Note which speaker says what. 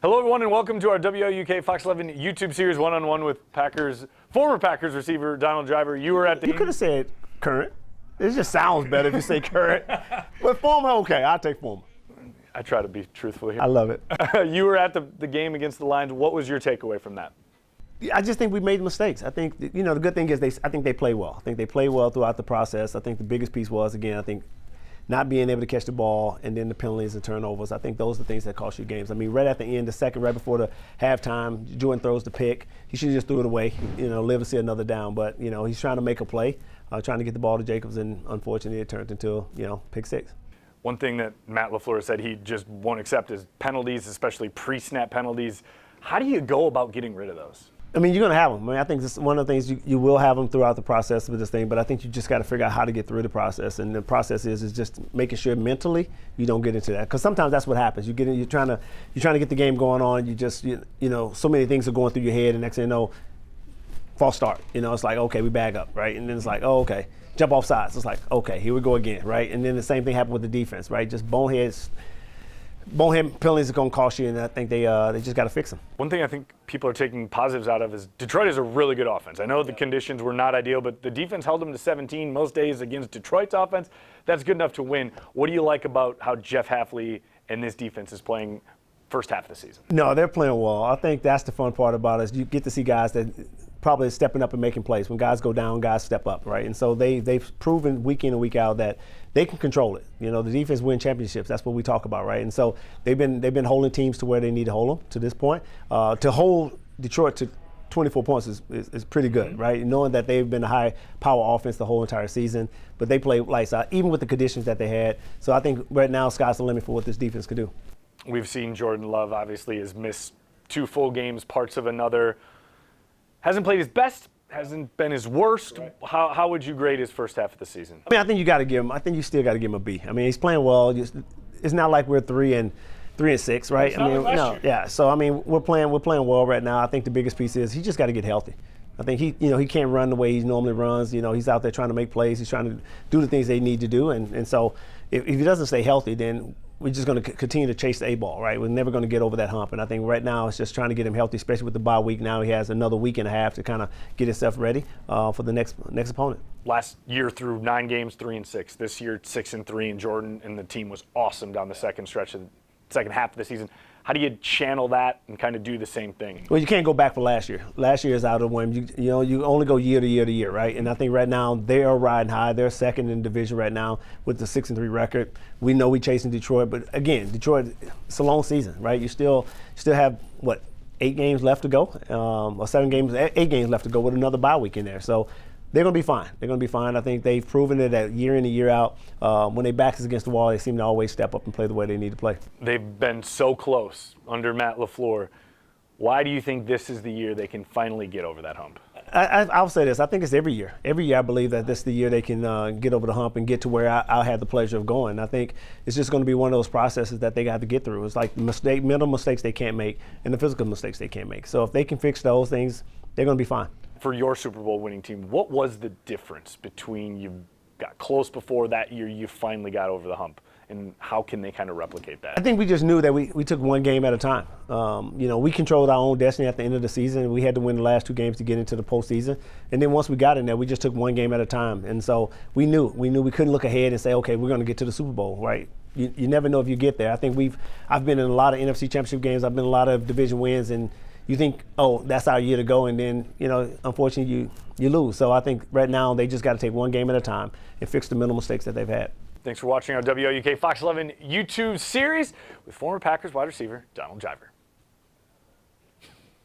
Speaker 1: Hello, everyone, and welcome to our WLUK Fox 11 YouTube series one-on-one with former Packers receiver Donald Driver. You were at the.
Speaker 2: You could have said current. It just sounds better if you say current. But former, okay, I'll take former.
Speaker 1: I try to be truthful here.
Speaker 2: I love it.
Speaker 1: You were at the game against the Lions. What was your takeaway from that?
Speaker 2: I just think we made mistakes. I think, the good thing is I think they play well. I think they play well throughout the process. I think the biggest piece was, again, I think not being able to catch the ball and then the penalties and turnovers. I think those are the things that cost you games. I mean, right at the end, right before the halftime, Jordan throws the pick. He should have just threw it away, live to see another down. But, he's trying to make a play, trying to get the ball to Jacobs, and unfortunately it turned into, pick six. One thing that Matt LaFleur said he just won't accept is penalties, especially pre-snap penalties. How do you go about getting rid of those? I mean, you're going to have them. I mean, I think this is one of the things you will have them throughout the process of this thing, but I think you just got to figure out how to get through the process. And the process is just making sure mentally you don't get into that. Because sometimes that's what happens. You're trying to get the game going on. You just, so many things are going through your head, and next thing you know, false start. It's like, okay, we bag up, right? And then it's like, oh, okay, jump off sides. It's like, okay, here we go again, right? And then the same thing happened with the defense, right? Just bonehead penalties are going to cost you, and I think they just got to fix them. One thing I think people are taking positives out of is Detroit is a really good offense. I know the conditions were not ideal, but the defense held them to 17 most days against Detroit's offense. That's good enough to win. What do you like about how Jeff Hafley and this defense is playing first half of the season? No, they're playing well. I think that's the fun part about it is you get to see guys that probably stepping up and making plays. When guys go down, guys step up, right? And so they've proven week in and week out that they can control it. The defense win championships. That's what we talk about, right? And so they've been holding teams to where they need to hold them to this point. To hold Detroit to 24 points is pretty good, right? Knowing that they've been a high-power offense the whole entire season, but they play lights out, even with the conditions that they had. So I think right now sky's the limit for what this defense could do. We've seen Jordan Love obviously has missed 2 full games, parts of another. Hasn't played his best, hasn't been his worst. Right. How would you grade his first half of the season? I mean, I think you still got to give him a B. I mean, he's playing well. It's not like we're 3-6, right?
Speaker 1: It's not like last year.
Speaker 2: Yeah. So I mean, we're playing well right now. I think the biggest piece is he just got to get healthy. I think he can't run the way he normally runs. He's out there trying to make plays. He's trying to do the things they need to do, and so if he doesn't stay healthy, then we're just going to continue to chase the A-ball, right? We're never going to get over that hump. And I think right now it's just trying to get him healthy, especially with the bye week. Now he has another week and a half to kind of get himself ready for the next opponent. Last year through 9 games, 3-6. This year 6-3, and Jordan and the team was awesome down the second half of the season. How do you channel that and kind of do the same thing? Well, you can't go back for last year. Last year is out of the way. You only go year to year to year, right? And I think right now they are riding high. They're second in the division right now with the 6-3 record. We know we're chasing Detroit, but again, Detroit, it's a long season, right? You still have 8 games left to go, or 8 games left to go with another bye week in there. So they're going to be fine. They're going to be fine. I think they've proven it that year in and year out. When their backs is against the wall, they seem to always step up and play the way they need to play. They've been so close under Matt LaFleur. Why do you think this is the year they can finally get over that hump? I'll say this. I think it's every year. Every year I believe that this is the year they can get over the hump and get to where I'll have the pleasure of going. I think it's just going to be one of those processes that they got to get through. It's like mental mistakes they can't make and the physical mistakes they can't make. So if they can fix those things, they're going to be fine. For your Super Bowl winning team, what was the difference between you got close before that year you finally got over the hump, and how can they kind of replicate that? I think we just knew that we took one game at a time. We controlled our own destiny at the end of the season. We had to win the last 2 games to get into the postseason, and then once we got in there, we just took one game at a time. And so we knew we couldn't look ahead and say, okay, we're going to get to the Super Bowl, right? You never know if you get there. I think I've been in a lot of NFC Championship games. I've been in a lot of division wins, and you think, oh, that's our year to go, and then, unfortunately, you lose. So I think right now they just got to take one game at a time and fix the mental mistakes that they've had. Thanks for watching our WLUK Fox 11 YouTube series with former Packers wide receiver Donald Driver.